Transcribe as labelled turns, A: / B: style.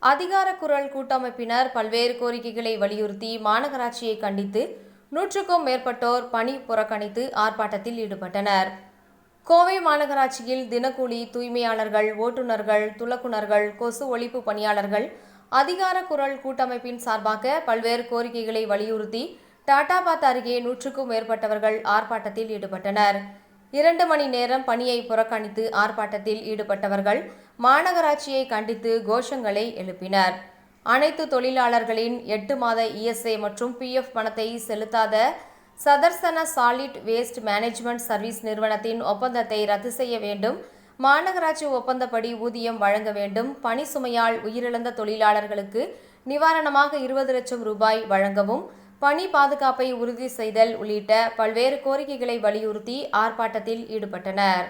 A: அதிகார குரல் கூட்டமைப்பினர் பல்வேறு கோரிக்கைகளை வலியுறுத்தி மாநகராட்சியை கண்டித்து 100க்கும் மேற்பட்டோர் பணி புறக்கணித்து ஆர்ப்பாட்டத்தில் ஈடுபட்டனர். கோவை மாநகராட்சியில் தினக்கூலி தூய்மையாளர்கள், ஓட்டுநர்கள், துலக்குநர்கள், கொசு ஒழிப்பு பணியாளர்கள் அதிகார குரல் கூட்டமைப்பின் சார்பாக பல்வேறு கோரிக்கைகளை வலியுறுத்தி டாடாபாத் அருகே 100க்கும் மேற்பட்டவர்கள் ஆர்ப்பாட்டத்தில் ஈடுபட்டனர். 2 மணி நேரம் பணியை புறக்கணித்து ஆர்ப்பாட்டத்தில் ஈடுபட்டவர்கள் மாநகராட்சியை கண்டித்து கோஷங்களை எழுப்பினர். அனைத்து தொழிலாளர்களின் 8 மாத இஎஸ்ஐ மற்றும் பிஎஃப் பணத்தை செலுத்தாத சதர்சன சாலிட் வேஸ்ட் மேனேஜ்மெண்ட் சர்வீஸ் நிறுவனத்தின் ஒப்பந்தத்தை ரத்து செய்ய வேண்டும். மாநகராட்சி ஒப்பந்தப்படி ஊதியம் வழங்க வேண்டும். பணி சுமையால் உயிரிழந்த தொழிலாளர்களுக்கு நிவாரணமாக 20 லட்சம் ரூபாய் வழங்கவும், பணி பாதுகாப்பை உறுதி செய்தல் உள்ளிட்ட பல்வேறு கோரிக்கைகளை வலியுறுத்தி ஆர்ப்பாட்டத்தில் ஈடுபட்டனர்.